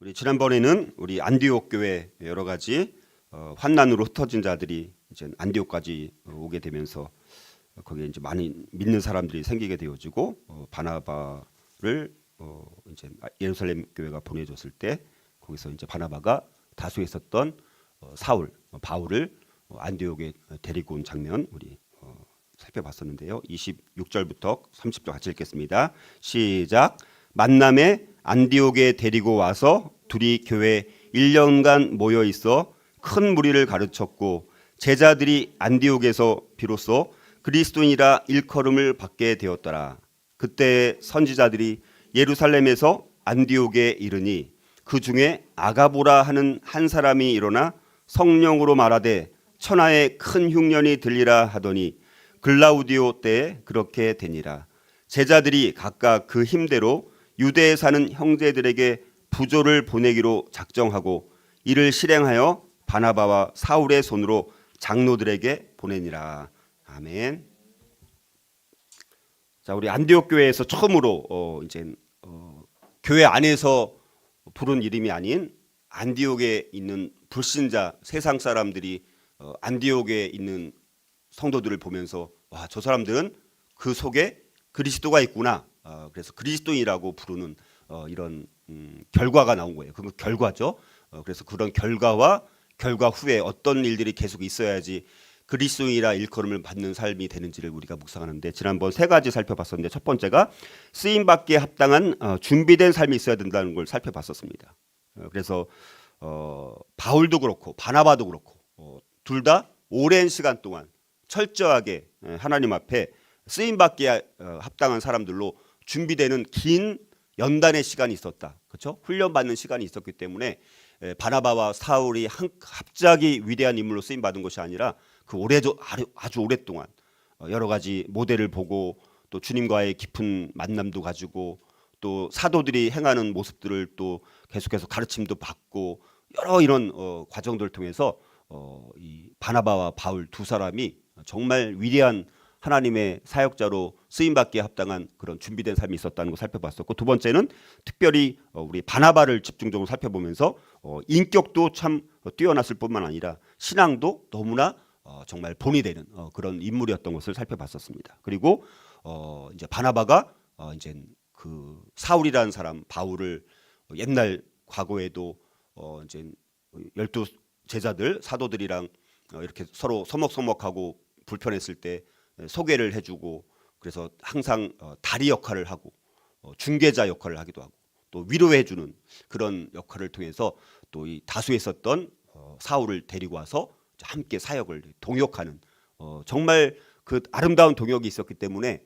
우리 지난번에는 우리 안디옥 교회 여러 가지 환난으로 흩어진 자들이 이제 안디옥까지 오게 되면서 거기에 이제 많이 믿는 사람들이 생기게 되어지고 바나바를 이제 예루살렘 교회가 보내줬을 때 거기서 이제 바나바가 다수에 있었던 사울, 바울을 안디옥에 데리고 온 장면 우리 살펴봤었는데요. 26절부터 30절 같이 읽겠습니다. 시작. 만남에 안디옥에 데리고 와서 둘이 교회 1년간 모여 있어 큰 무리를 가르쳤고 제자들이 안디옥에서 비로소 그리스도인이라 일컬음을 받게 되었더라. 그때 선지자들이 예루살렘에서 안디옥에 이르니 그 중에 아가보라 하는 한 사람이 일어나 성령으로 말하되 천하에 큰 흉년이 들리라 하더니 글라우디오 때에 그렇게 되니라. 제자들이 각각 그 힘대로 유대에 사는 형제들에게 부조를 보내기로 작정하고 이를 실행하여 바나바와 사울의 손으로 장로들에게 보내니라. 아멘. 자, 우리 안디옥 교회에서 처음으로 이제 교회 안에서 부른 이름이 아닌 안디옥에 있는 불신자 세상 사람들이 안디옥에 있는 성도들을 보면서 와, 저 사람들은 그 속에 그리스도가 있구나. 그래서 그리스도인이라고 부르는 이런 결과가 나온 거예요. 그 결과죠. 그래서 그런 결과와 결과 후에 어떤 일들이 계속 있어야지 그리스도인이라 일컬음을 받는 삶이 되는지를 우리가 묵상하는데 지난번 세 가지 살펴봤었는데 첫 번째가 쓰임받기에 합당한 준비된 삶이 있어야 된다는 걸 살펴봤었습니다. 그래서 바울도 그렇고 바나바도 그렇고 둘 다 오랜 시간 동안 철저하게 하나님 앞에 쓰임받기에 합당한 사람들로 준비되는 긴 연단의 시간이 있었다. 그렇죠? 훈련받는 시간이 있었기 때문에 바나바와 사울이 갑자기 위대한 인물로 쓰임받은 것이 아니라 그 아주 오랫동안 여러 가지 모델을 보고 또 주님과의 깊은 만남도 가지고 또 사도들이 행하는 모습들을 또 계속해서 가르침도 받고 여러 이런 과정들을 통해서 이 바나바와 바울 두 사람이 정말 위대한 하나님의 사역자로 쓰임받기에 합당한 그런 준비된 삶이 있었다는 걸 살펴봤었고 두 번째는 특별히 우리 바나바를 집중적으로 살펴보면서 인격도 참 뛰어났을 뿐만 아니라 신앙도 너무나 정말 본이 되는 그런 인물이었던 것을 살펴봤었습니다. 그리고 이제 바나바가 이제 그 사울이라는 사람 바울을 옛날 과거에도 이제 12 제자들 사도들이랑 이렇게 서로 서먹서먹하고 불편했을 때 소개를 해주고 그래서 항상 다리 역할을 하고 중개자 역할을 하기도 하고 또 위로해주는 그런 역할을 통해서 또 이 다수에 있었던 사울을 데리고 와서 함께 사역을 동역하는 정말 그 아름다운 동역이 있었기 때문에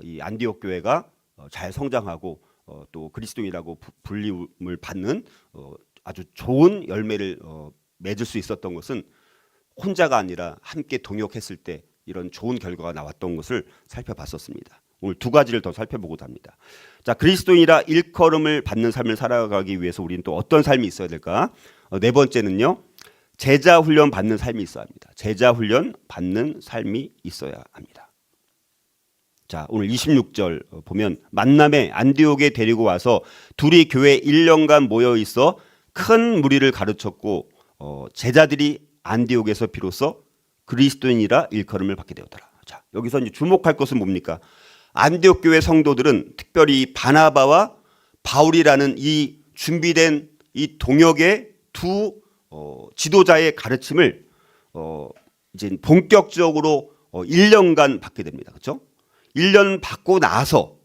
이 안디옥 교회가 잘 성장하고 또 그리스도인이라고 불림을 받는 아주 좋은 열매를 맺을 수 있었던 것은 혼자가 아니라 함께 동역했을 때 이런 좋은 결과가 나왔던 것을 살펴봤었습니다. 오늘 두 가지를 더 살펴보고자 합니다. 자, 그리스도인이라 일컬음을 받는 삶을 살아가기 위해서 우리는 또 어떤 삶이 있어야 될까? 네 번째는요. 제자 훈련 받는 삶이 있어야 합니다. 제자 훈련 받는 삶이 있어야 합니다. 자, 오늘 26절 보면 만남에 안디옥에 데리고 와서 둘이 교회 1년간 모여 있어 큰 무리를 가르쳤고 제자들이 안디옥에서 비로소 그리스도인이라 일컬음을 받게 되었더라. 자, 여기서 이제 주목할 것은 뭡니까? 안디옥 교회 성도들은 특별히 바나바와 바울이라는 이 준비된 이 동역의 두 지도자의 가르침을 이제 본격적으로 1년간 받게 됩니다. 그렇죠? 1년 받고 나서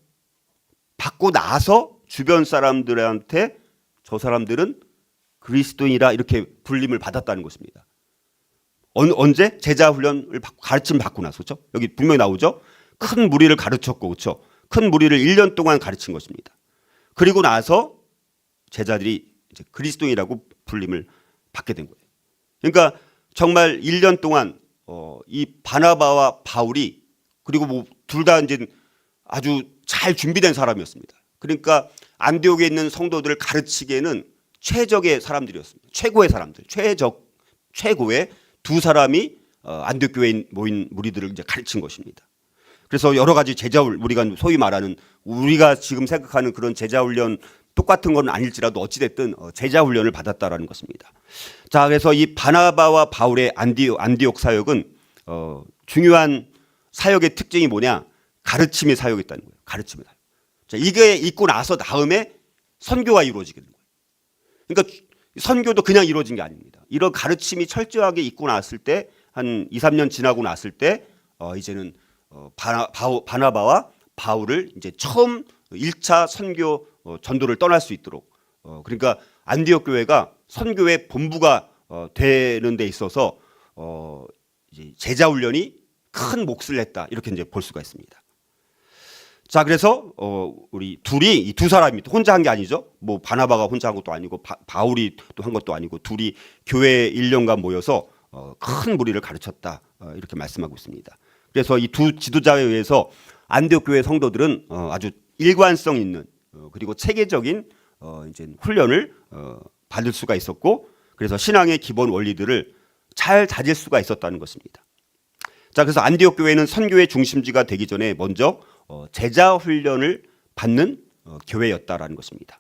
주변 사람들한테 저 사람들은 그리스도인이라 이렇게 불림을 받았다는 것입니다. 언제? 제자 훈련을 받고 가르침 받고 나서. 그렇죠? 여기 분명히 나오죠? 큰 무리를 가르쳤고 그렇죠? 큰 무리를 1년 동안 가르친 것입니다. 그리고 나서 제자들이 이제 그리스도인이라고 불림을 받게 된 거예요. 그러니까 정말 1년 동안 이 바나바와 바울이 그리고 뭐 둘 다 이제 아주 잘 준비된 사람이었습니다. 그러니까 안디옥에 있는 성도들을 가르치기에는 최적의 사람들이었습니다. 최고의 사람들, 최고의 두 사람이 안디옥 교회에 모인 무리들을 이제 가르친 것입니다. 그래서 여러 가지 우리가 소위 말하는 우리가 지금 생각하는 그런 제자 훈련 똑같은 건 아닐지라도 어찌됐든 제자 훈련을 받았다라는 것입니다. 자, 그래서 이 바나바와 바울의 안디옥 사역은 중요한 사역의 특징이 뭐냐? 가르침의 사역이었다는 거예요. 가르침의 사역. 자, 이게 있고 나서 다음에 선교가 이루어지게 된 거예요. 그러니까 선교도 그냥 이루어진 게 아닙니다. 이런 가르침이 철저하게 있고 났을 때 한 2, 3년 지나고 났을 때 이제는 바나바와 바울을 이제 처음 1차 선교 전도를 떠날 수 있도록 그러니까 안디옥 교회가 선교의 본부가 되는 데 있어서 이제 제자 훈련이 큰 몫을 했다 이렇게 이제 볼 수가 있습니다. 자, 그래서 우리 둘이 이 두 사람이 혼자 한 게 아니죠. 뭐 바나바가 혼자 한 것도 아니고 바울이 또 한 것도 아니고 둘이 교회 1년간 모여서 큰 무리를 가르쳤다 이렇게 말씀하고 있습니다. 그래서 이 두 지도자에 의해서 안디옥 교회 성도들은 아주 일관성 있는 그리고 체계적인 이제 훈련을 받을 수가 있었고 그래서 신앙의 기본 원리들을 잘 다질 수가 있었다는 것입니다. 자, 그래서 안디옥 교회는 선교의 중심지가 되기 전에 먼저 제자 훈련을 받는 교회였다라는 것입니다.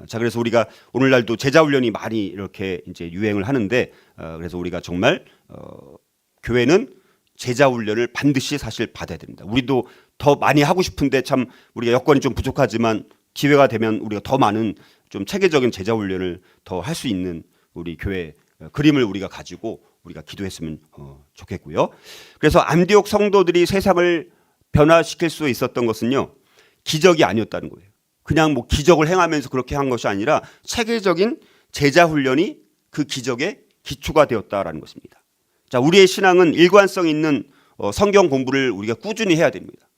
자, 그래서 우리가 오늘날도 제자 훈련이 많이 이렇게 이제 유행을 하는데 그래서 우리가 정말 교회는 제자 훈련을 반드시 사실 받아야 됩니다. 우리도 더 많이 하고 싶은데 참 우리가 여건이 좀 부족하지만 기회가 되면 우리가 더 많은 좀 체계적인 제자 훈련을 더 할 수 있는 우리 교회 그림을 우리가 가지고 우리가 기도했으면 좋겠고요. 그래서 안디옥 성도들이 세상을 변화시킬 수 있었던 것은요, 기적이 아니었다는 거예요. 그냥 뭐 기적을 행하면서 그렇게 한 것이 아니라 체계적인 제자 훈련이 그 기적의 기초가 되었다라는 것입니다. 자, 우리의 신앙은 일관성 있는 성경 공부를 우리가 꾸준히 해야 됩니다.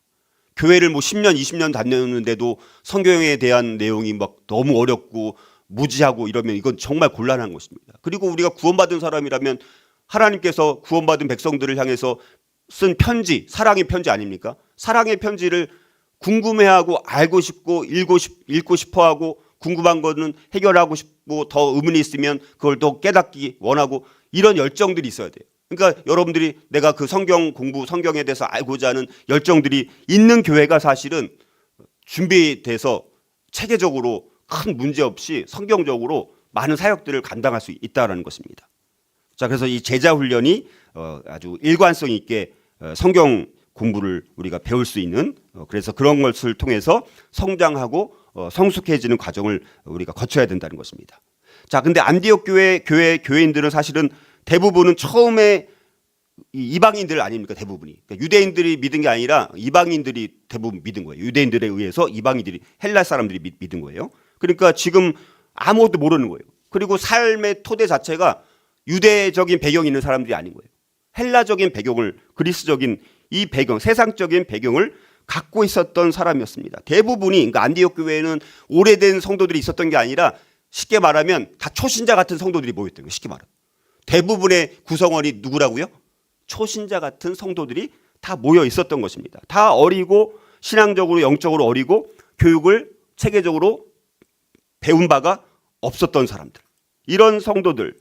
교회를 뭐 10년, 20년 다녔는데도 성경에 대한 내용이 막 너무 어렵고 무지하고 이러면 이건 정말 곤란한 것입니다. 그리고 우리가 구원받은 사람이라면 하나님께서 구원받은 백성들을 향해서 쓴 편지, 사랑의 편지 아닙니까? 사랑의 편지를 궁금해하고 알고 싶고 읽고 싶어하고 궁금한 거는 해결하고 싶고 더 의문이 있으면 그걸 더 깨닫기 원하고 이런 열정들이 있어야 돼요. 그러니까 여러분들이 내가 그 성경 공부, 성경에 대해서 알고자 하는 열정들이 있는 교회가 사실은 준비돼서 체계적으로 큰 문제 없이 성경적으로 많은 사역들을 감당할 수 있다는 것입니다. 자, 그래서 이 제자 훈련이 아주 일관성 있게 성경 공부를 우리가 배울 수 있는 그래서 그런 것을 통해서 성장하고 성숙해지는 과정을 우리가 거쳐야 된다는 것입니다. 자, 근데 안디옥 교회인들은 사실은 대부분은 처음에 이방인들 아닙니까? 대부분이. 그러니까 유대인들이 믿은 게 아니라 이방인들이 대부분 믿은 거예요. 유대인들에 의해서 이방인들이 헬라 사람들이 믿은 거예요. 그러니까 지금 아무것도 모르는 거예요. 그리고 삶의 토대 자체가 유대적인 배경이 있는 사람들이 아닌 거예요. 헬라적인 배경을 그리스적인 이 배경, 세상적인 배경을 갖고 있었던 사람이었습니다. 대부분이 그러니까 안디옥 교회에는 오래된 성도들이 있었던 게 아니라 쉽게 말하면 다 초신자 같은 성도들이 모였던 거예요. 쉽게 말하면. 대부분의 구성원이 누구라고요? 초신자 같은 성도들이 다 모여 있었던 것입니다. 다 어리고 신앙적으로 영적으로 어리고 교육을 체계적으로 배운 바가 없었던 사람들. 이런 성도들.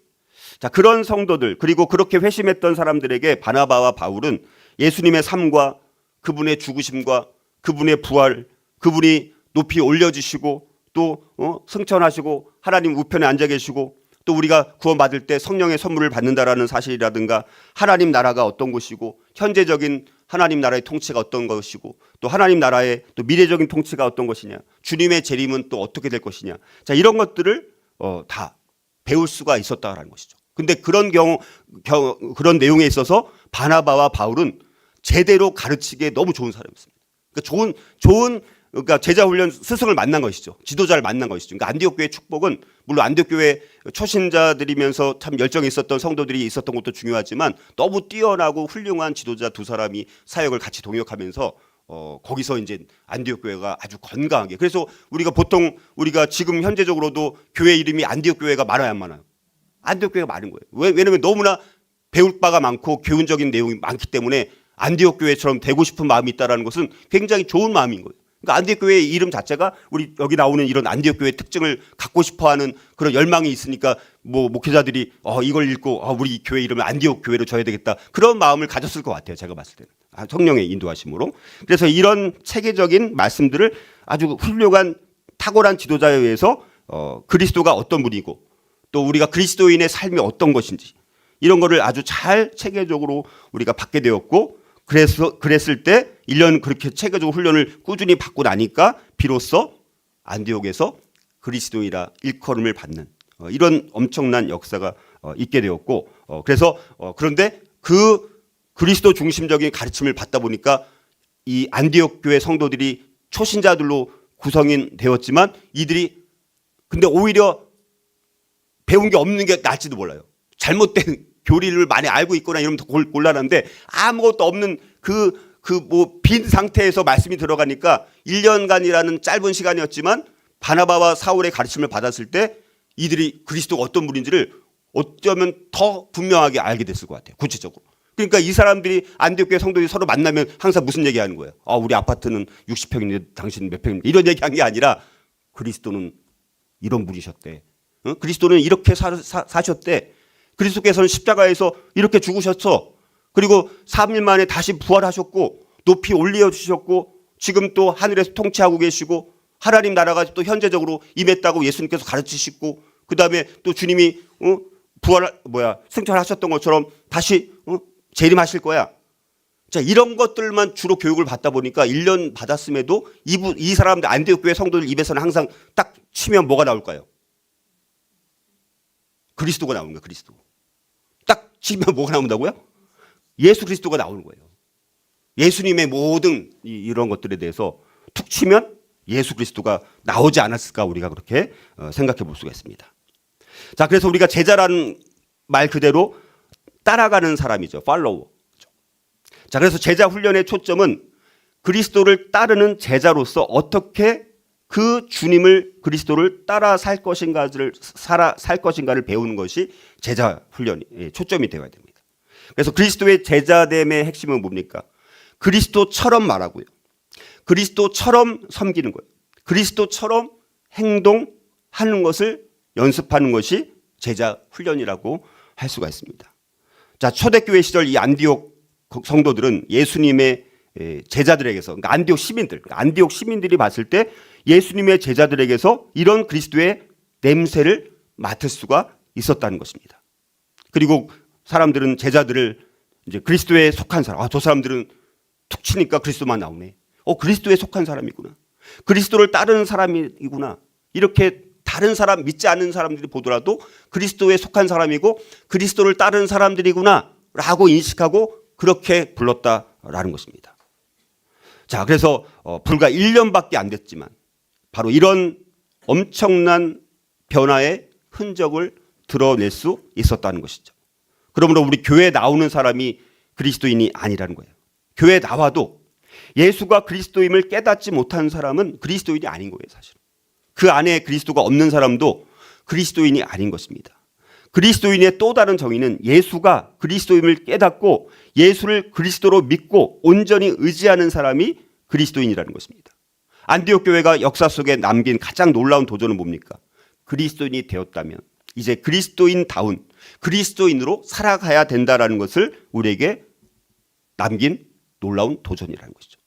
자, 그런 성도들 그리고 그렇게 회심했던 사람들에게 바나바와 바울은 예수님의 삶과 그분의 죽으심과 그분의 부활, 그분이 높이 올려주시고 또 승천하시고 하나님 우편에 앉아 계시고 또 우리가 구원받을 때 성령의 선물을 받는다라는 사실이라든가 하나님 나라가 어떤 것이고 현재적인 하나님 나라의 통치가 어떤 것이고 또 하나님 나라의 또 미래적인 통치가 어떤 것이냐 주님의 재림은 또 어떻게 될 것이냐 자 이런 것들을 다 배울 수가 있었다라는 것이죠. 근데 그런 그런 내용에 있어서 바나바와 바울은 제대로 가르치기에 너무 좋은 사람이었습니다. 그러니까 그러니까 제자 훈련 스승을 만난 것이죠. 지도자를 만난 것이죠. 그러니까 안디옥 교회 축복은 물론 안디옥 교회 초신자들이면서 참 열정이 있었던 성도들이 있었던 것도 중요하지만 너무 뛰어나고 훌륭한 지도자 두 사람이 사역을 같이 동역하면서 거기서 이제 안디옥 교회가 아주 건강하게 그래서 우리가 지금 현재적으로도 교회 이름이 안디옥 교회가 많아요, 안 많아요? 안디옥 교회가 많은 거예요. 왜냐면 너무나 배울 바가 많고 교훈적인 내용이 많기 때문에 안디옥 교회처럼 되고 싶은 마음이 있다는 것은 굉장히 좋은 마음인 거예요. 그러니까 안디옥 교회의 이름 자체가 우리 여기 나오는 이런 안디옥 교회의 특징을 갖고 싶어하는 그런 열망이 있으니까 뭐 목회자들이 이걸 읽고 우리 교회 이름을 안디옥 교회로 줘야 되겠다 그런 마음을 가졌을 것 같아요. 제가 봤을 때는 성령의 인도하심으로. 그래서 이런 체계적인 말씀들을 아주 훌륭한 탁월한 지도자에 의해서 그리스도가 어떤 분이고 또 우리가 그리스도인의 삶이 어떤 것인지 이런 거를 아주 잘 체계적으로 우리가 받게 되었고 그랬을 때 1년 그렇게 체계적으로 훈련을 꾸준히 받고 나니까 비로소 안디옥에서 그리스도인이라 일컬음을 받는 이런 엄청난 역사가 있게 되었고 그래서 그런데 그 그리스도 중심적인 가르침을 받다 보니까 이 안디옥 교회 성도들이 초신자들로 구성이 되었지만 이들이 근데 오히려 배운 게 없는 게 나을지도 몰라요. 잘못된 교리를 많이 알고 있거나 이러면 더 곤란한데 아무것도 없는 빈 상태에서 말씀이 들어가니까 1년간이라는 짧은 시간이었지만 바나바와 사울의 가르침을 받았을 때 이들이 그리스도가 어떤 분인지를 어쩌면 더 분명하게 알게 됐을 것 같아요. 구체적으로. 그러니까 이 사람들이 안디옥 교회 성도들이 서로 만나면 항상 무슨 얘기하는 거예요? 우리 아파트는 60평인데 당신은 몇 평입니까? 이런 얘기한 게 아니라 그리스도는 이런 분이셨대. 그리스도는 이렇게 사셨대. 그리스도께서는 십자가에서 이렇게 죽으셨어. 그리고 3일 만에 다시 부활하셨고 높이 올려주셨고 지금 또 하늘에서 통치하고 계시고 하나님 나라가 또 현재적으로 임했다고 예수님께서 가르치시고 그다음에 또 주님이 승천하셨던 것처럼 다시 재림하실 거야. 자, 이런 것들만 주로 교육을 받다 보니까 1년 받았음에도 이 사람들 안디옥 교회 성도들 입에서는 항상 딱 치면 뭐가 나올까요? 그리스도가 나오는 거예요. 그리스도. 딱 치면 뭐가 나온다고요? 예수 그리스도가 나오는 거예요. 예수님의 모든 이런 것들에 대해서 툭 치면 예수 그리스도가 나오지 않았을까 우리가 그렇게 생각해 볼 수가 있습니다. 자, 그래서 우리가 제자라는 말 그대로 따라가는 사람이죠. 팔로워. 자, 그래서 제자 훈련의 초점은 그리스도를 따르는 제자로서 어떻게 그 주님을 그리스도를 따라 살 것인가를 배우는 것이 제자 훈련의 초점이 되어야 됩니다. 그래서 그리스도의 제자됨의 핵심은 뭡니까? 그리스도처럼 말하고요. 그리스도처럼 섬기는 거예요. 그리스도처럼 행동하는 것을 연습하는 것이 제자 훈련이라고 할 수가 있습니다. 자, 초대교회 시절 이 안디옥 성도들은 예수님의 제자들에게서, 그러니까 안디옥 시민들이 봤을 때 예수님의 제자들에게서 이런 그리스도의 냄새를 맡을 수가 있었다는 것입니다. 그리고 사람들은 제자들을 이제 그리스도에 속한 사람, 저 사람들은 툭 치니까 그리스도만 나오네. 그리스도에 속한 사람이구나. 그리스도를 따르는 사람이구나. 이렇게 다른 사람, 믿지 않는 사람들이 보더라도 그리스도에 속한 사람이고 그리스도를 따르는 사람들이구나 라고 인식하고 그렇게 불렀다라는 것입니다. 자, 그래서 불과 1년밖에 안 됐지만 바로 이런 엄청난 변화의 흔적을 드러낼 수 있었다는 것이죠. 그러므로 우리 교회에 나오는 사람이 그리스도인이 아니라는 거예요. 교회에 나와도 예수가 그리스도임을 깨닫지 못한 사람은 그리스도인이 아닌 거예요, 사실은. 그 안에 그리스도가 없는 사람도 그리스도인이 아닌 것입니다. 그리스도인의 또 다른 정의는 예수가 그리스도임을 깨닫고 예수를 그리스도로 믿고 온전히 의지하는 사람이 그리스도인이라는 것입니다. 안디옥 교회가 역사 속에 남긴 가장 놀라운 도전은 뭡니까? 그리스도인이 되었다면 이제 그리스도인다운 그리스도인으로 살아가야 된다라는 것을 우리에게 남긴 놀라운 도전이라는 것이죠.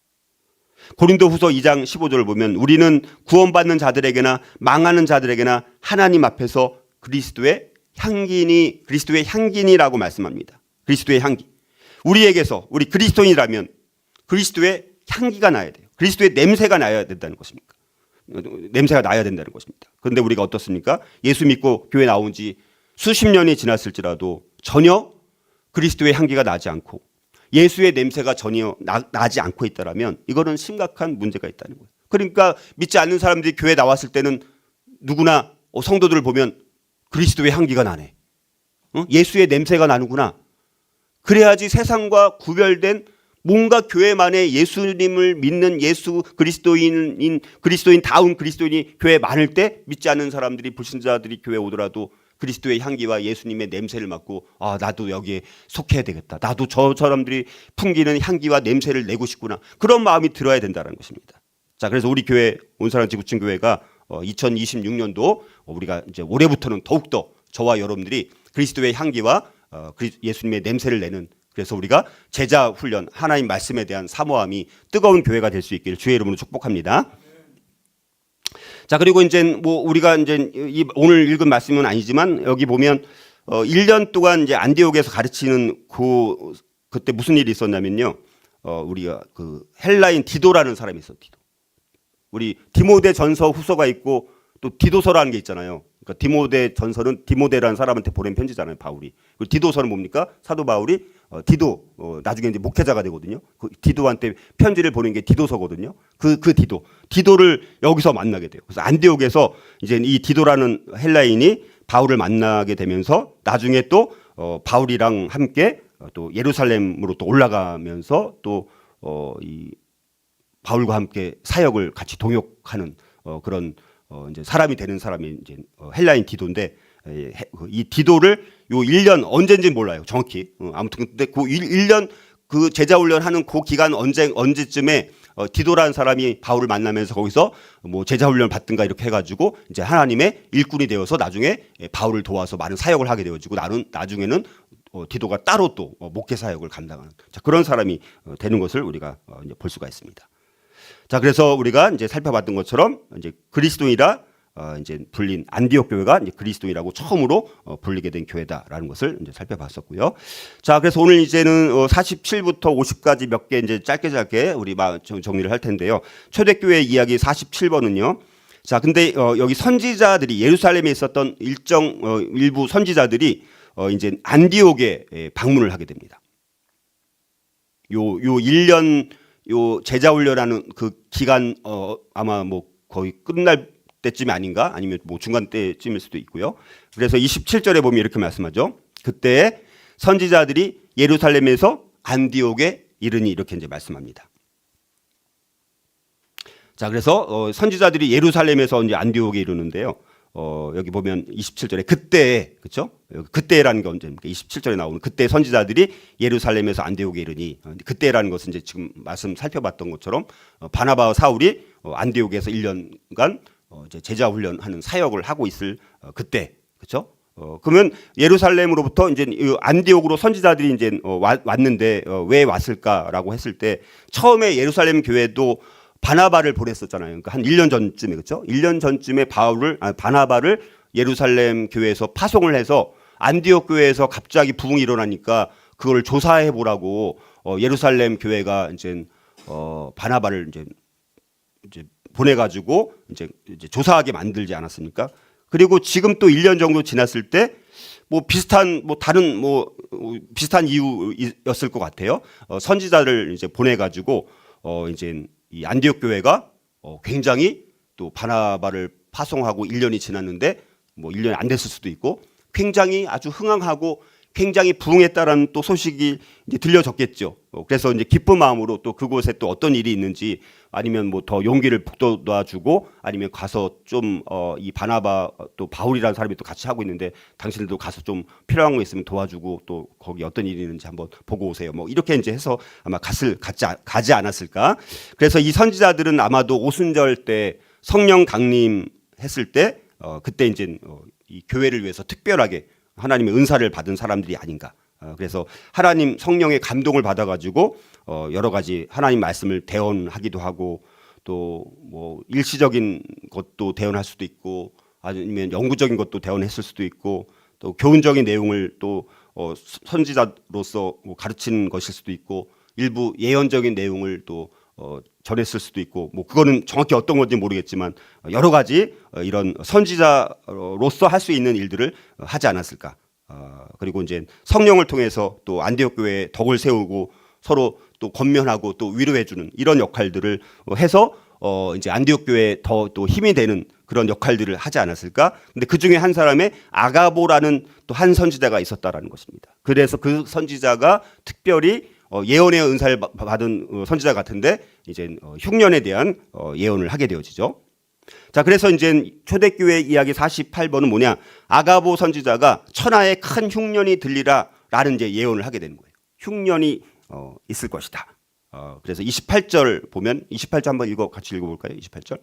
고린도후서 2장 15절을 보면 우리는 구원받는 자들에게나 망하는 자들에게나 하나님 앞에서 그리스도의 향기니라고 말씀합니다. 그리스도의 향기. 우리에게서 우리 그리스도인이라면 그리스도의 향기가 나야 돼요. 그리스도의 냄새가 나야 된다는 것입니까? 냄새가 나야 된다는 것입니다. 그런데 우리가 어떻습니까? 예수 믿고 교회 나온 지 수십 년이 지났을지라도 전혀 그리스도의 향기가 나지 않고 예수의 냄새가 전혀 나지 않고 있다면 이거는 심각한 문제가 있다는 거예요. 그러니까 믿지 않는 사람들이 교회에 나왔을 때는 누구나 성도들을 보면 그리스도의 향기가 나네. 예수의 냄새가 나는구나. 그래야지 세상과 구별된 뭔가 교회만의 예수님을 믿는 예수 그리스도인다운 그리스도인이 교회에 많을 때 믿지 않는 사람들이 불신자들이 교회에 오더라도 그리스도의 향기와 예수님의 냄새를 맡고 나도 여기에 속해야 되겠다. 나도 저 사람들이 풍기는 향기와 냄새를 내고 싶구나. 그런 마음이 들어야 된다는 것입니다. 자, 그래서 우리 교회 온사랑 지구촌 교회가 2026년도 우리가 이제 올해부터는 더욱더 저와 여러분들이 그리스도의 향기와 예수님의 냄새를 내는 그래서 우리가 제자 훈련 하나님 말씀에 대한 사모함이 뜨거운 교회가 될 수 있기를 주의 이름으로 축복합니다. 자, 그리고 이제 뭐 우리가 이제 이 오늘 읽은 말씀은 아니지만 여기 보면 1년 동안 이제 안디옥에서 가르치는 그때 무슨 일이 있었냐면요. 우리가 그 헬라인 디도라는 사람이 있어. 디도. 우리 디모데 전서 후서가 있고 또 디도서라는 게 있잖아요. 그러니까 디모데 전서는 디모데라는 사람한테 보낸 편지잖아요, 바울이. 그리고 디도서는 뭡니까? 사도 바울이 디도 나중에 이제 목회자가 되거든요. 그 디도한테 편지를 보낸 게 디도서거든요. 그 디도를 여기서 만나게 돼요. 그래서 안디옥에서 이제 이 디도라는 헬라인이 바울을 만나게 되면서 나중에 또 바울이랑 함께 또 예루살렘으로 또 올라가면서 또 이 바울과 함께 사역을 같이 동역하는 그런 이제 사람이 되는 사람이 이제 헬라인 디도인데 이 디도를 요 1년 언제인지 몰라요. 정확히. 아무튼 근데 그 1년 그 제자 훈련하는 그 기간 언제쯤에 디도라는 사람이 바울을 만나면서 거기서 뭐 제자 훈련 받든가 이렇게 해가지고 이제 하나님의 일꾼이 되어서 나중에 바울을 도와서 많은 사역을 하게 되어지고 나중에는 디도가 따로 또 목회 사역을 감당하는 그런 사람이 되는 것을 우리가 이제 볼 수가 있습니다. 자, 그래서 우리가 이제 살펴봤던 것처럼 이제 그리스도인이라 이제 불린 안디옥 교회가 이제 그리스도인이라고 처음으로 불리게 된 교회다라는 것을 이제 살펴봤었고요. 자, 그래서 오늘 이제는 47부터 50까지 몇 개 이제 짧게 우리 정리를 할 텐데요. 초대교회 이야기 47번은요. 자, 근데 여기 선지자들이 예루살렘에 있었던 일부 선지자들이 이제 안디옥에 방문을 하게 됩니다. 요 1년 요 제자 훈련하는 그 기간 아마 뭐 거의 끝날 때쯤이 아닌가 아니면 뭐 중간 때쯤일 수도 있고요. 그래서 27절에 보면 이렇게 말씀하죠. 그때 선지자들이 예루살렘에서 안디옥에 이르니 이렇게 이제 말씀합니다. 자, 그래서 선지자들이 예루살렘에서 이제 안디옥에 이르는데요. 여기 보면 27절에 그때, 그렇죠? 그때라는 게 언제입니까? 27절에 나오는 그때 선지자들이 예루살렘에서 안디옥에 이르니 그때라는 것은 이제 지금 말씀 살펴봤던 것처럼 바나바와 사울이 안디옥에서 1년간 이제 제자 훈련하는 사역을 하고 있을 그때, 그렇죠? 그러면 예루살렘으로부터 이제 안디옥으로 선지자들이 이제 왔는데 왜 왔을까라고 했을 때 처음에 예루살렘 교회도 바나바를 보냈었잖아요. 그러니까 한 1년 전쯤에, 그렇죠? 1년 전쯤에 바나바를 예루살렘 교회에서 파송을 해서 안디옥 교회에서 갑자기 부흥이 일어나니까 그걸 조사해 보라고 예루살렘 교회가 이제 바나바를 이제 보내가지고 이제 조사하게 만들지 않았습니까? 그리고 지금 또 1년 정도 지났을 때 뭐 비슷한 비슷한 이유였을 것 같아요. 선지자를 이제 보내가지고 이제 이 안디옥 교회가 굉장히 또 바나바를 파송하고 1년이 지났는데 뭐 1년이 안 됐을 수도 있고 굉장히 아주 흥황하고 굉장히 부흥했다라는 또 소식이 이제 들려졌겠죠. 그래서 이제 기쁜 마음으로 또 그곳에 또 어떤 일이 있는지 아니면 뭐 더 용기를 북돋아주고 아니면 가서 좀 이 바나바 또 바울이라는 사람이 또 같이 하고 있는데 당신들도 가서 좀 필요한 거 있으면 도와주고 또 거기 어떤 일이 있는지 한번 보고 오세요. 뭐 이렇게 이제 해서 아마 가지 않았을까. 그래서 이 선지자들은 아마도 오순절 때 성령 강림했을 때 그때 이제 이 교회를 위해서 특별하게 하나님의 은사를 받은 사람들이 아닌가. 그래서 하나님 성령의 감동을 받아가지고 여러 가지 하나님 말씀을 대언하기도 하고 또 뭐 일시적인 것도 대언할 수도 있고 아니면 영구적인 것도 대언했을 수도 있고 또 교훈적인 내용을 또 선지자로서 가르치는 것일 수도 있고 일부 예언적인 내용을 또 전했을 수도 있고 뭐 그거는 정확히 어떤 건지 모르겠지만 여러 가지 이런 선지자로서 할 수 있는 일들을 하지 않았을까. 그리고 이제 성령을 통해서 또 안디옥 교회에 덕을 세우고 서로 또 권면하고 또 위로해주는 이런 역할들을 해서 이제 안디옥 교회에 더 또 힘이 되는 그런 역할들을 하지 않았을까. 근데 그 중에 한 사람의 아가보라는 또 한 선지자가 있었다라는 것입니다. 그래서 그 선지자가 특별히 예언의 은사를 받은 선지자 같은데 이제 흉년에 대한 예언을 하게 되어지죠. 자, 그래서 이제 초대교회 이야기 48번은 뭐냐? 아가보 선지자가 천하에 큰 흉년이 들리라라는 이제 예언을 하게 되는 거예요. 흉년이 있을 것이다. 그래서 28절 보면 28절 한번 같이 읽어볼까요? 28절.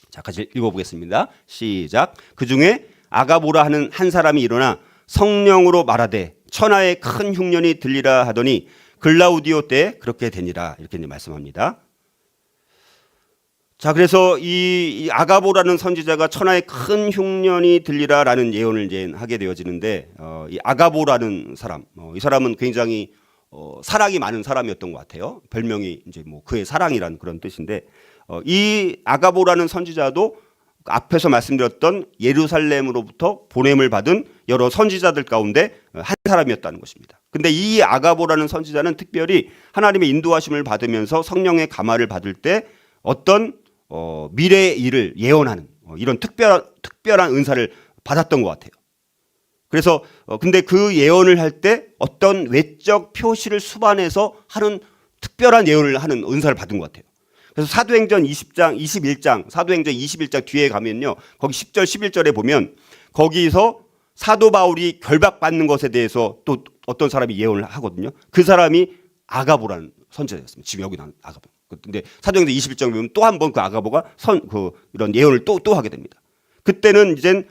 자, 같이 읽어보겠습니다. 시작. 그 중에 아가보라 하는 한 사람이 일어나 성령으로 말하되 천하에 큰 흉년이 들리라 하더니 글라우디오 때 그렇게 되니라 이렇게 말씀합니다. 자, 그래서 이 아가보라는 선지자가 천하의 큰 흉년이 들리라라는 예언을 이제 하게 되어지는데, 이 아가보라는 사람, 이 사람은 굉장히 사랑이 많은 사람이었던 것 같아요. 별명이 이제 뭐 그의 사랑이라는 그런 뜻인데, 이 아가보라는 선지자도 앞에서 말씀드렸던 예루살렘으로부터 보냄을 받은 여러 선지자들 가운데 한 사람이었다는 것입니다. 근데 이 아가보라는 선지자는 특별히 하나님의 인도하심을 받으면서 성령의 감화를 받을 때 어떤 미래의 일을 예언하는 이런 특별한 은사를 받았던 것 같아요. 그래서 근데 그 예언을 할 때 어떤 외적 표시를 수반해서 하는 특별한 예언을 하는 은사를 받은 것 같아요. 그래서 사도행전 20장, 21장, 사도행전 21장 뒤에 가면요, 거기 10절, 11절에 보면 거기서 사도 바울이 결박받는 것에 대해서 또 어떤 사람이 예언을 하거든요. 그 사람이 아가보라는 선지자였습니다. 지금 여기 나온 아가보. 근데 사도행전 21장에 보면 또 한 번 그 아가보가 이런 예언을 또 하게 됩니다. 그때는 이젠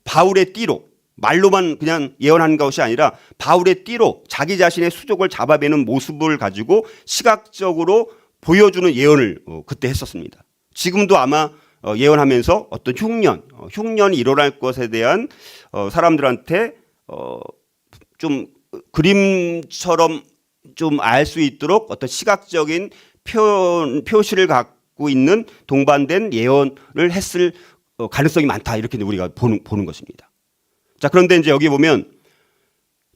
바울의 띠로, 말로만 그냥 예언한 것이 아니라 바울의 띠로 자기 자신의 수족을 잡아내는 모습을 가지고 시각적으로 보여주는 예언을 그때 했었습니다. 지금도 아마 예언하면서 어떤 흉년이 일어날 것에 대한 사람들한테 좀 그림처럼 좀 알 수 있도록 어떤 시각적인 표시를 갖고 있는 동반된 예언을 했을 가능성이 많다, 이렇게 우리가 보는 것입니다. 자, 그런데 이제 여기 보면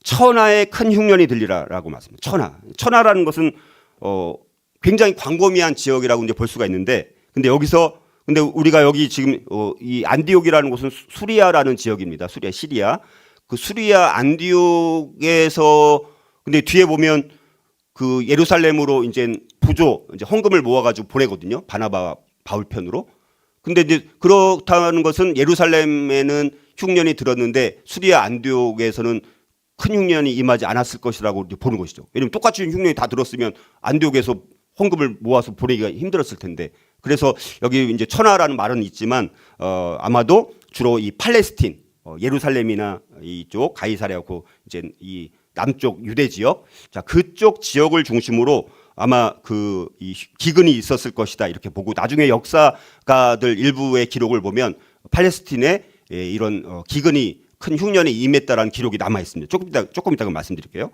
천하의 큰 흉년이 들리라라고 말씀합니다. 천하라는 것은 굉장히 광범위한 지역이라고 이제 볼 수가 있는데, 근데 우리가 여기 지금 이 안디옥이라는 곳은 수리아라는 지역입니다. 시리아. 그 수리아 안디옥에서 근데 뒤에 보면 그 예루살렘으로 이제 헌금을 모아가지고 보내거든요. 바나바 바울 편으로. 근데 이제 그렇다는 것은 예루살렘에는 흉년이 들었는데 수리아 안디옥에서는 큰 흉년이 임하지 않았을 것이라고 보는 것이죠. 왜냐하면 똑같이 흉년이 다 들었으면 안디옥에서 헌금을 모아서 보내기가 힘들었을 텐데, 그래서 여기 이제 천하라는 말은 있지만 아마도 주로 이 팔레스틴, 예루살렘이나 이쪽 가이사랴고 이제 이 남쪽 유대 지역, 자 그쪽 지역을 중심으로 아마 이 기근이 있었을 것이다, 이렇게 보고, 나중에 역사가들 일부의 기록을 보면 팔레스틴에 이런 기근이 큰 흉년이 임했다라는 기록이 남아 있습니다. 조금 이따가 말씀드릴게요.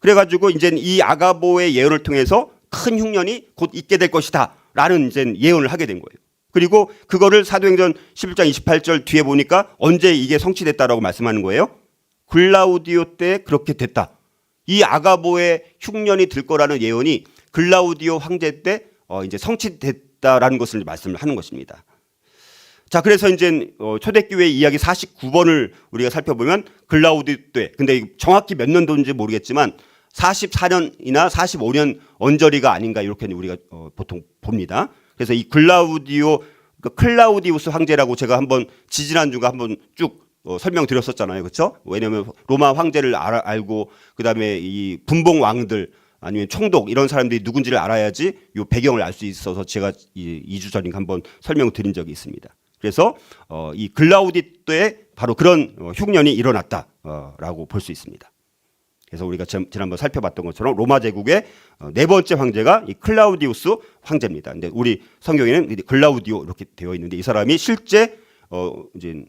그래가지고 이제 이 아가보의 예언을 통해서 큰 흉년이 곧 있게 될 것이다라는 이제 예언을 하게 된 거예요. 그리고 그거를 사도행전 11장 28절 뒤에 보니까 언제 이게 성취됐다라고 말씀하는 거예요? 글라우디오 때 그렇게 됐다. 이 아가보의 흉년이 들 거라는 예언이 글라우디오 황제 때 이제 성취됐다라는 것을 말씀을 하는 것입니다. 자, 그래서 이제 초대교회 이야기 49번을 우리가 살펴보면 글라우디오 때, 근데 정확히 몇 년도인지 모르겠지만 44년이나 45년 언저리가 아닌가, 이렇게 우리가 보통 봅니다. 그래서 이 클라우디우스 황제라고 제가 한번 지지난주가 한번 쭉 설명드렸었잖아요. 그렇죠? 왜냐하면 로마 황제를 알고 그다음에 이 분봉 왕들 아니면 총독 이런 사람들이 누군지를 알아야지 이 배경을 알 수 있어서 제가 2주 전인가 한번 설명드린 적이 있습니다. 그래서 이 글라우디 때 바로 그런 흉년이 일어났다라고 볼 수 있습니다. 그래서 우리가 지난번 살펴봤던 것처럼 로마 제국의 네 번째 황제가 이 클라우디우스 황제입니다. 근데 우리 성경에는 글라우디오 이렇게 되어 있는데, 이 사람이 실제 이제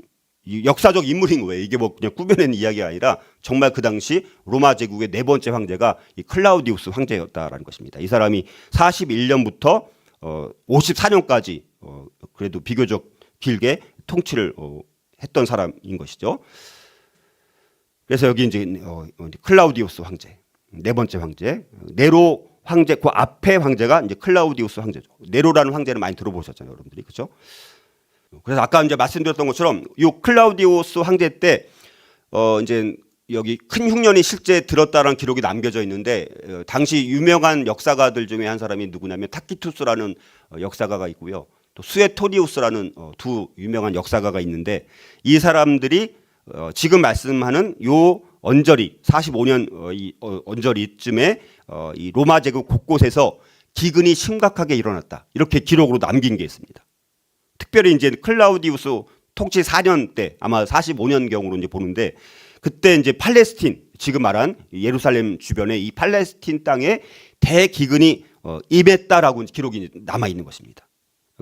역사적 인물인 거예요. 이게 뭐 그냥 꾸며낸 이야기가 아니라 정말 그 당시 로마 제국의 네 번째 황제가 이 클라우디우스 황제였다라는 것입니다. 이 사람이 41년부터 54년까지 그래도 비교적 길게 통치를 했던 사람인 것이죠. 그래서 여기 이제 클라우디우스 황제, 네 번째 황제, 네로 황제, 그 앞에 황제가 이제 클라우디우스 황제죠. 네로라는 황제는 많이 들어보셨잖아요, 여러분들이. 그렇죠? 그래서 아까 이제 말씀드렸던 것처럼 이 클라우디우스 황제 때 이제 여기 큰 흉년이 실제 들었다라는 기록이 남겨져 있는데, 당시 유명한 역사가들 중에 한 사람이 누구냐면 타키투스라는 역사가가 있고요. 또 수에토리우스라는 두 유명한 역사가가 있는데, 이 사람들이 지금 말씀하는 요 언저리 45년 언저리쯤에 이 로마 제국 곳곳에서 기근이 심각하게 일어났다, 이렇게 기록으로 남긴 게 있습니다. 특별히 이제 클라우디우스 통치 4년 때 아마 45년경으로 이제 보는데, 그때 이제 팔레스틴, 지금 말한 예루살렘 주변에 이 팔레스틴 땅에 대기근이 임했다라고 기록이 남아 있는 것입니다.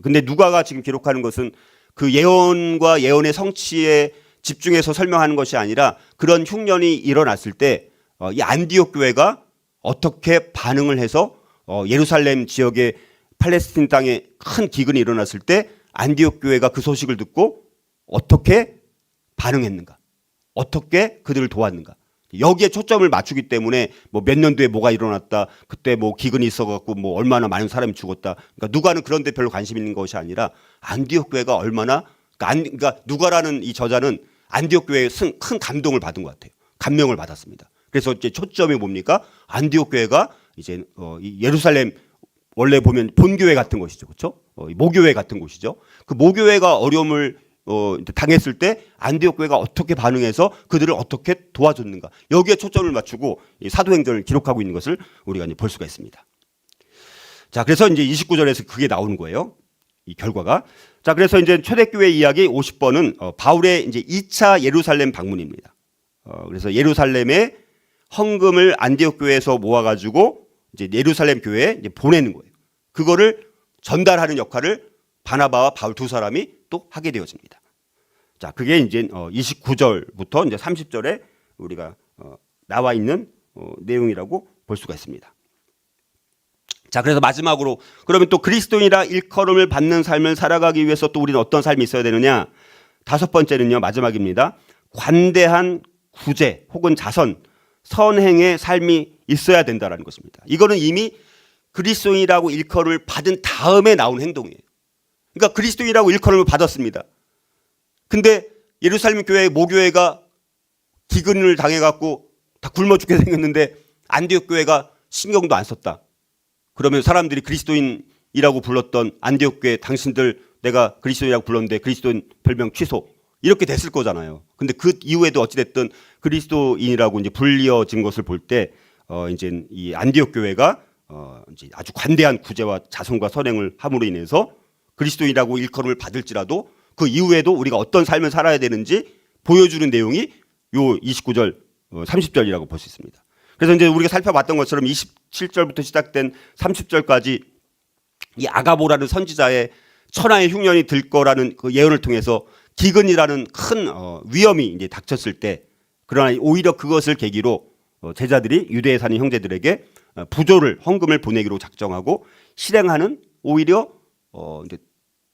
근데 누가가 지금 기록하는 것은 그 예언과 예언의 성취에 집중해서 설명하는 것이 아니라 그런 흉년이 일어났을 때 이 안디옥 교회가 어떻게 반응을 해서 예루살렘 지역의 팔레스틴 땅에 큰 기근이 일어났을 때 안디옥 교회가 그 소식을 듣고 어떻게 반응했는가, 어떻게 그들을 도왔는가, 여기에 초점을 맞추기 때문에 뭐 몇 년도에 뭐가 일어났다, 그때 뭐 기근이 있어갖고 뭐 얼마나 많은 사람이 죽었다. 그러니까 누가는 그런데 별로 관심 있는 것이 아니라 안디옥 교회가 얼마나, 그러니까 누가라는 이 저자는 안디옥 교회에 큰 감동을 받은 것 같아요. 감명을 받았습니다. 그래서 이제 초점이 뭡니까? 안디옥 교회가 이제 이 예루살렘 원래 보면 본교회 같은 곳이죠, 그렇죠? 모교회 같은 곳이죠. 그 모교회가 어려움을 당했을 때 안디옥 교회가 어떻게 반응해서 그들을 어떻게 도와줬는가, 여기에 초점을 맞추고 이 사도행전을 기록하고 있는 것을 우리가 이제 볼 수가 있습니다. 자, 그래서 이제 29절에서 그게 나오는 거예요. 이 결과가. 자, 그래서 이제 초대교회 이야기 50번은 바울의 이제 2차 예루살렘 방문입니다. 그래서 예루살렘에 헌금을 안디옥 교회에서 모아가지고 이제 예루살렘 교회에 이제 보내는 거예요. 그거를 전달하는 역할을 바나바와 바울 두 사람이 또 하게 되어집니다. 자, 그게 이제 29절부터 이제 30절에 우리가 나와 있는 내용이라고 볼 수가 있습니다. 자, 그래서 마지막으로 그러면 또 그리스도인이라 일컬음을 받는 삶을 살아가기 위해서 또 우리는 어떤 삶이 있어야 되느냐? 다섯 번째는요, 마지막입니다. 관대한 구제 혹은 자선, 선행의 삶이 있어야 된다라는 것입니다. 이거는 이미 그리스도인이라고 일컬음을 받은 다음에 나온 행동이에요. 그러니까 그리스도인이라고 일컬음을 받았습니다. 근데 예루살렘 교회 모교회가 기근을 당해갖고 다 굶어 죽게 생겼는데 안디옥 교회가 신경도 안 썼다. 그러면 사람들이 그리스도인이라고 불렀던 안디옥 교회 당신들 내가 그리스도인이라고 불렀는데 그리스도인 별명 취소, 이렇게 됐을 거잖아요. 근데 그 이후에도 어찌됐든 그리스도인이라고 이제 불리어진 것을 볼 때 이제 이 안디옥 교회가 이제 아주 관대한 구제와 자선과 선행을 함으로 인해서 그리스도인이라고 일컬음을 받을지라도 그 이후에도 우리가 어떤 삶을 살아야 되는지 보여주는 내용이 요 29절, 30절이라고 볼 수 있습니다. 그래서 이제 우리가 살펴봤던 것처럼 27절부터 시작된 30절까지 이 아가보라는 선지자의 천하의 흉년이 들 거라는 그 예언을 통해서 기근이라는 큰 위험이 이제 닥쳤을 때, 그러나 오히려 그것을 계기로 제자들이 유대에 사는 형제들에게 부조를 헌금을 보내기로 작정하고 실행하는 오히려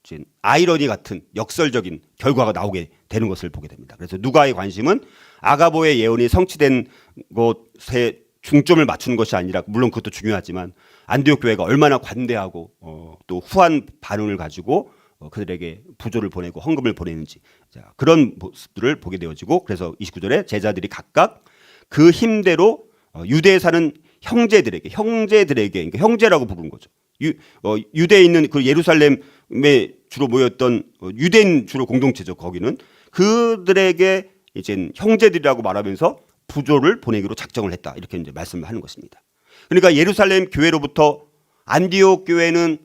이제 아이러니 같은 역설적인 결과가 나오게 되는 것을 보게 됩니다. 그래서 누가의 관심은 아가보의 예언이 성취된 것에 중점을 맞추는 것이 아니라, 물론 그것도 중요하지만 안디옥 교회가 얼마나 관대하고 또 후한 반응을 가지고 그들에게 부조를 보내고 헌금을 보내는지, 자, 그런 모습들을 보게 되어지고, 그래서 29절에 제자들이 각각 그 힘대로 유대에 사는 형제들에게, 그러니까 형제라고 부르는 거죠. 유대에 있는 그 예루살렘에 주로 모였던 유대인 주로 공동체죠. 거기는 그들에게 이제 형제들이라고 말하면서 부조를 보내기로 작정을 했다, 이렇게 이제 말씀을 하는 것입니다. 그러니까 예루살렘 교회로부터 안디옥 교회는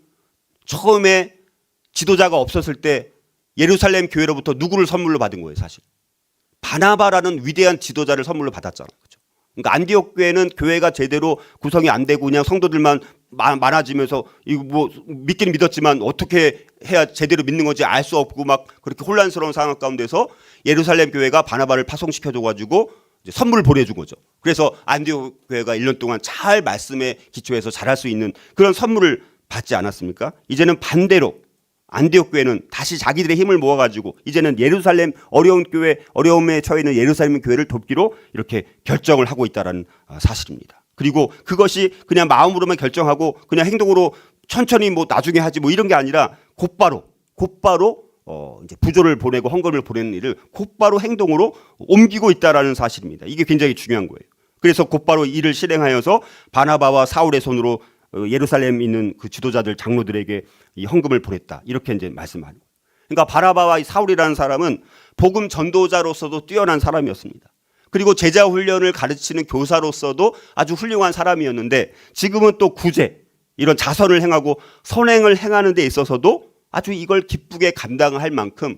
처음에 지도자가 없었을 때 예루살렘 교회로부터 누구를 선물로 받은 거예요, 사실. 바나바라는 위대한 지도자를 선물로 받았잖아요. 그렇죠? 그러니까 안디옥 교회는 교회가 제대로 구성이 안 되고 그냥 성도들만 많아지면서 이거 뭐 믿기는 믿었지만 어떻게 해야 제대로 믿는 건지 알 수 없고 막 그렇게 혼란스러운 상황 가운데서 예루살렘 교회가 바나바를 파송시켜줘 가지고 선물을 보내준 거죠. 그래서 안디옥 교회가 1년 동안 잘 말씀에 기초해서 잘할 수 있는 그런 선물을 받지 않았습니까? 이제는 반대로 안디옥 교회는 다시 자기들의 힘을 모아가지고 이제는 예루살렘 어려움에 처해 있는 예루살렘 교회를 돕기로 이렇게 결정을 하고 있다는 사실입니다. 그리고 그것이 그냥 마음으로만 결정하고 그냥 행동으로 천천히 뭐 나중에 하지 뭐 이런 게 아니라 곧바로 이제 부조를 보내고 헌금을 보내는 일을 곧바로 행동으로 옮기고 있다라는 사실입니다. 이게 굉장히 중요한 거예요. 그래서 곧바로 이를 실행하여서 바나바와 사울의 손으로 예루살렘에 있는 그 지도자들 장로들에게 이 헌금을 보냈다, 이렇게 이제 말씀하는 거예요. 그러니까 바나바와 사울이라는 사람은 복음 전도자로서도 뛰어난 사람이었습니다. 그리고 제자 훈련을 가르치는 교사로서도 아주 훌륭한 사람이었는데 지금은 또 구제, 이런 자선을 행하고 선행을 행하는 데 있어서도 아주 이걸 기쁘게 감당할 만큼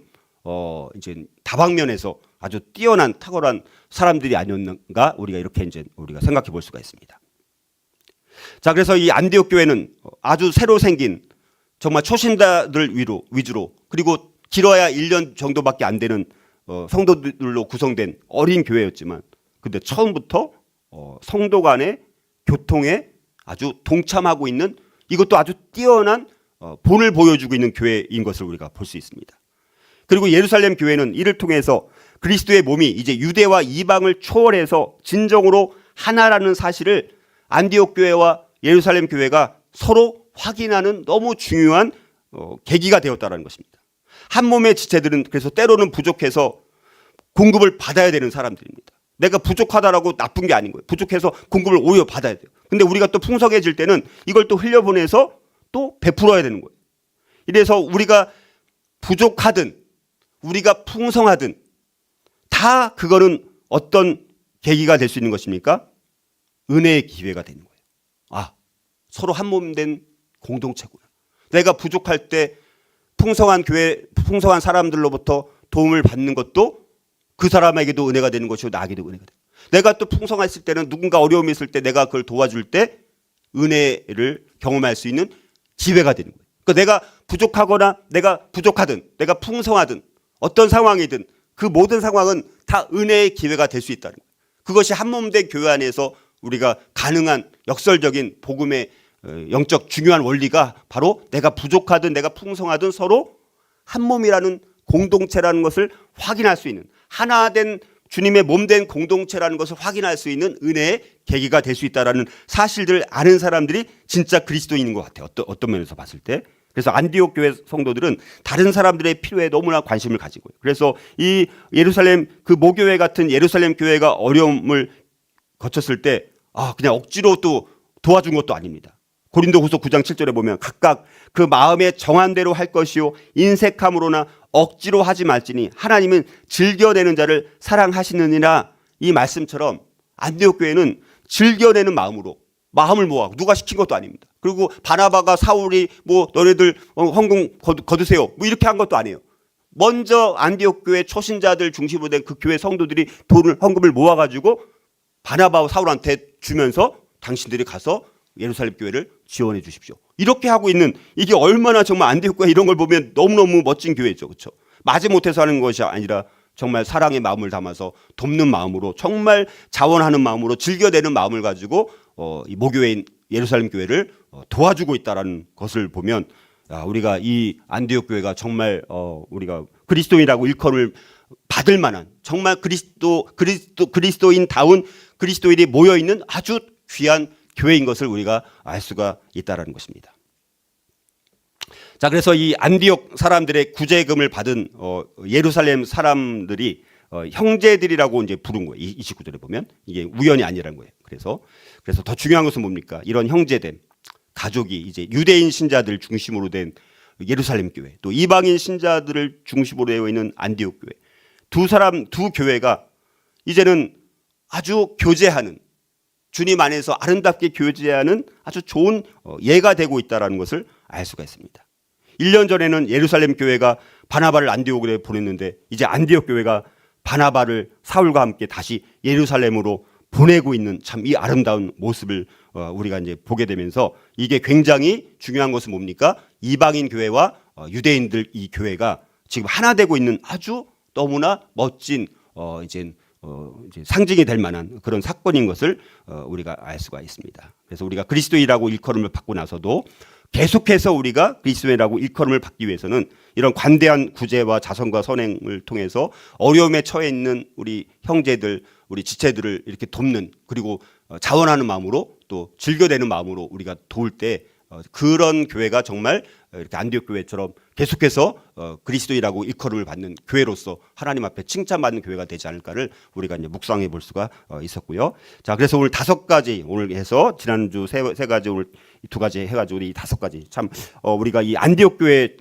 이제 다방면에서 아주 뛰어난 탁월한 사람들이 아니었는가, 우리가 이렇게 이제 우리가 생각해 볼 수가 있습니다. 자, 그래서 이 안디옥 교회는 아주 새로 생긴 정말 초신자들 위주로 그리고 길어야 1년 정도밖에 안 되는 성도들로 구성된 어린 교회였지만 근데 처음부터 성도 간의 교통에 아주 동참하고 있는 이것도 아주 뛰어난 본을 보여주고 있는 교회인 것을 우리가 볼 수 있습니다. 그리고 예루살렘 교회는 이를 통해서 그리스도의 몸이 이제 유대와 이방을 초월해서 진정으로 하나라는 사실을 안디옥 교회와 예루살렘 교회가 서로 확인하는 너무 중요한 계기가 되었다는 것입니다. 한 몸의 지체들은 그래서 때로는 부족해서 공급을 받아야 되는 사람들입니다. 내가 부족하다라고 나쁜 게 아닌 거예요. 부족해서 공급을 오히려 받아야 돼요. 근데 우리가 또 풍성해질 때는 이걸 또 흘려보내서 또 베풀어야 되는 거예요. 이래서 우리가 부족하든 우리가 풍성하든 다 그거는 어떤 계기가 될 수 있는 것입니까? 은혜의 기회가 되는 거예요. 아, 서로 한 몸 된 공동체구나. 내가 부족할 때 풍성한 교회, 풍성한 사람들로부터 도움을 받는 것도 그 사람에게도 은혜가 되는 것이고 나에게도 은혜가 돼요. 내가 또 풍성했을 때는 누군가 어려움이 있을 때 내가 그걸 도와줄 때 은혜를 경험할 수 있는 기회가 되는 거예요. 그러니까 내가 부족하거나 내가 부족하든 내가 풍성하든 어떤 상황이든 그 모든 상황은 다 은혜의 기회가 될 수 있다는 거예요. 그것이 한 몸 된 교회 안에서 우리가 가능한 역설적인 복음의 영적 중요한 원리가 바로 내가 부족하든 내가 풍성하든 서로 한 몸이라는 공동체라는 것을 확인할 수 있는 하나 된 주님의 몸 된 공동체라는 것을 확인할 수 있는 은혜의 계기가 될 수 있다는 사실들을 아는 사람들이 진짜 그리스도인인 것 같아요. 어떤 면에서 봤을 때. 그래서 안디옥 교회 성도들은 다른 사람들의 필요에 너무나 관심을 가지고요. 그래서 이 예루살렘 그 모교회 같은 예루살렘 교회가 어려움을 거쳤을 때 그냥 억지로 또 도와준 것도 아닙니다. 고린도후서 9장 7절에 보면 각각 그 마음에 정한 대로 할 것이요 인색함으로나 억지로 하지 말지니 하나님은 즐겨내는 자를 사랑하시느니라. 이 말씀처럼 안디옥 교회는 즐겨내는 마음으로 마음을 모아 누가 시킨 것도 아닙니다. 그리고 바나바가 사울이 뭐 너네들 헌금 거두세요 뭐 이렇게 한 것도 아니에요. 먼저 안디옥 교회 초신자들 중심으로 된 그 교회 성도들이 돈을 헌금을 모아가지고 바나바와 사울한테 주면서 당신들이 가서 예루살렘 교회를 지원해 주십시오. 이렇게 하고 있는 이게 얼마나 정말 안디옥 교회 이런 걸 보면 너무너무 멋진 교회죠. 그렇죠? 마지못해서 하는 것이 아니라 정말 사랑의 마음을 담아서 돕는 마음으로 정말 자원하는 마음으로 즐겨내는 마음을 가지고 이 모교회인 예루살렘 교회를 도와주고 있다는 것을 보면 우리가 이 안디옥 교회가 정말 우리가 그리스도인이라고 일컬을 받을 만한 정말 그리스도인다운 그리스도인이 모여 있는 아주 귀한 교회인 것을 우리가 알 수가 있다라는 것입니다. 자, 그래서 이 안디옥 사람들의 구제금을 받은 예루살렘 사람들이 형제들이라고 이제 부른 거예요. 29절에 보면 이게 우연이 아니라는 거예요. 그래서 더 중요한 것은 뭡니까? 이런 형제된 가족이 이제 유대인 신자들 중심으로 된 예루살렘 교회, 또 이방인 신자들을 중심으로 되어 있는 안디옥 교회, 두 교회가 이제는 아주 교제하는 주님 안에서 아름답게 교제하는 아주 좋은 예가 되고 있다는 것을 알 수가 있습니다. 1년 전에는 예루살렘 교회가 바나바를 안디옥에 보냈는데 이제 안디옥 교회가 바나바를 사울과 함께 다시 예루살렘으로 보내고 있는 참 이 아름다운 모습을 우리가 이제 보게 되면서 이게 굉장히 중요한 것은 뭡니까? 이방인 교회와 유대인들 이 교회가 지금 하나 되고 있는 아주 너무나 멋진 이제 상징이 될 만한 그런 사건인 것을 우리가 알 수가 있습니다. 그래서 우리가 그리스도인이라고 일컬음을 받고 나서도 계속해서 우리가 그리스도인이라고 일컬음을 받기 위해서는 이런 관대한 구제와 자선과 선행을 통해서 어려움에 처해 있는 우리 형제들, 우리 지체들을 이렇게 돕는 그리고 자원하는 마음으로 또 즐겨내는 마음으로 우리가 도울 때 그런 교회가 정말 이렇게 안디옥 교회처럼 계속해서 그리스도인이라고 일컬음을 받는 교회로서 하나님 앞에 칭찬받는 교회가 되지 않을까를 우리가 이제 묵상해 볼 수가 있었고요. 자, 그래서 오늘 5가지 오늘 해서 지난주 세 가지 오늘 2가지 해가지고 이 5가지 참 우리가 이 안디옥 교회의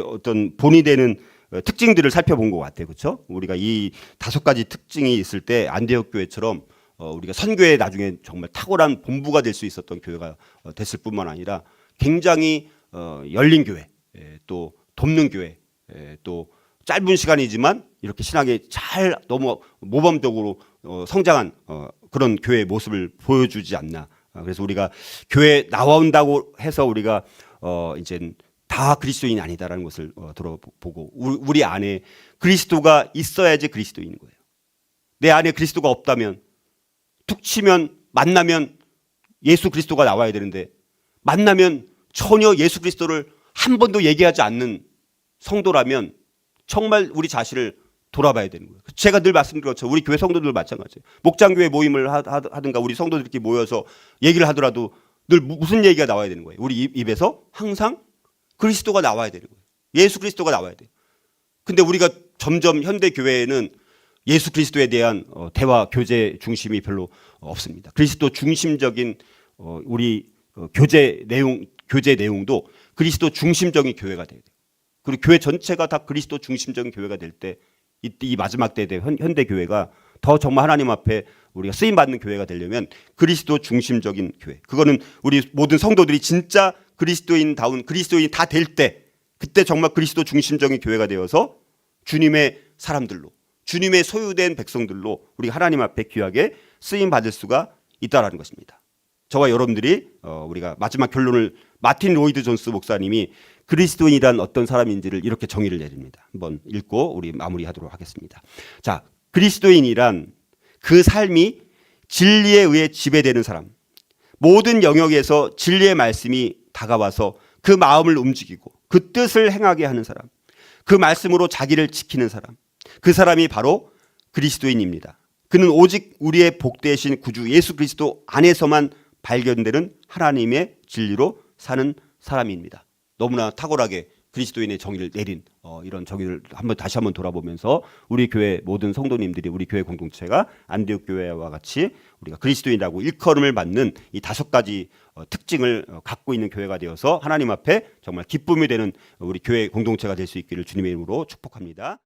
어떤 본이 되는 특징들을 살펴본 것 같아요. 그렇죠? 우리가 이 5가지 특징이 있을 때 안디옥 교회처럼 우리가 선교에 나중에 정말 탁월한 본부가 될 수 있었던 교회가 됐을 뿐만 아니라 굉장히 열린 교회, 또 돕는 교회, 또 짧은 시간이지만 이렇게 신앙에 잘 너무 모범적으로 성장한 그런 교회의 모습을 보여주지 않나. 그래서 우리가 교회 나온다고 해서 우리가 이제 다 그리스도인이 아니다라는 것을 돌아보고 우리 안에 그리스도가 있어야지 그리스도인인 거예요. 내 안에 그리스도가 없다면 툭 치면 만나면 예수 그리스도가 나와야 되는데 만나면 전혀 예수 그리스도를 한 번도 얘기하지 않는 성도라면 정말 우리 자신을 돌아봐야 되는 거예요. 제가 늘 말씀드린 것처럼 우리 교회 성도들 마찬가지예요. 목장교회 모임을 하든가 우리 성도들끼리 모여서 얘기를 하더라도 늘 무슨 얘기가 나와야 되는 거예요. 우리 입에서 항상 그리스도가 나와야 되는 거예요. 예수 그리스도가 나와야 돼요. 근데 우리가 점점 현대 교회에는 예수 그리스도에 대한 대화 교제 중심이 별로 없습니다. 그리스도 중심적인 우리 교제 내용도 그리스도 중심적인 교회가 돼야 돼요. 그리고 교회 전체가 다 그리스도 중심적인 교회가 될 때 이 마지막 때에 현대 교회가 더 정말 하나님 앞에 우리가 쓰임 받는 교회가 되려면 그리스도 중심적인 교회. 그거는 우리 모든 성도들이 진짜 그리스도인다운 그리스도인이 다 될 때 그때 정말 그리스도 중심적인 교회가 되어서 주님의 사람들로 주님의 소유된 백성들로 우리 하나님 앞에 귀하게 쓰임 받을 수가 있다라는 것입니다. 저와 여러분들이 우리가 마지막 결론을 마틴 로이드 존스 목사님이 그리스도인이란 어떤 사람인지를 이렇게 정의를 내립니다. 한번 읽고 우리 마무리하도록 하겠습니다. 자, 그리스도인이란 그 삶이 진리에 의해 지배되는 사람, 모든 영역에서 진리의 말씀이 다가와서 그 마음을 움직이고 그 뜻을 행하게 하는 사람, 그 말씀으로 자기를 지키는 사람, 그 사람이 바로 그리스도인입니다. 그는 오직 우리의 복되신 구주 예수 그리스도 안에서만 발견되는 하나님의 진리로 사는 사람입니다. 너무나 탁월하게 그리스도인의 정의를 내린 이런 정의를 다시 한번 돌아보면서 우리 교회 모든 성도님들이 우리 교회 공동체가 안디옥 교회와 같이 우리가 그리스도인이라고 일컬음을 받는 이 5가지 특징을 갖고 있는 교회가 되어서 하나님 앞에 정말 기쁨이 되는 우리 교회 공동체가 될 수 있기를 주님의 이름으로 축복합니다.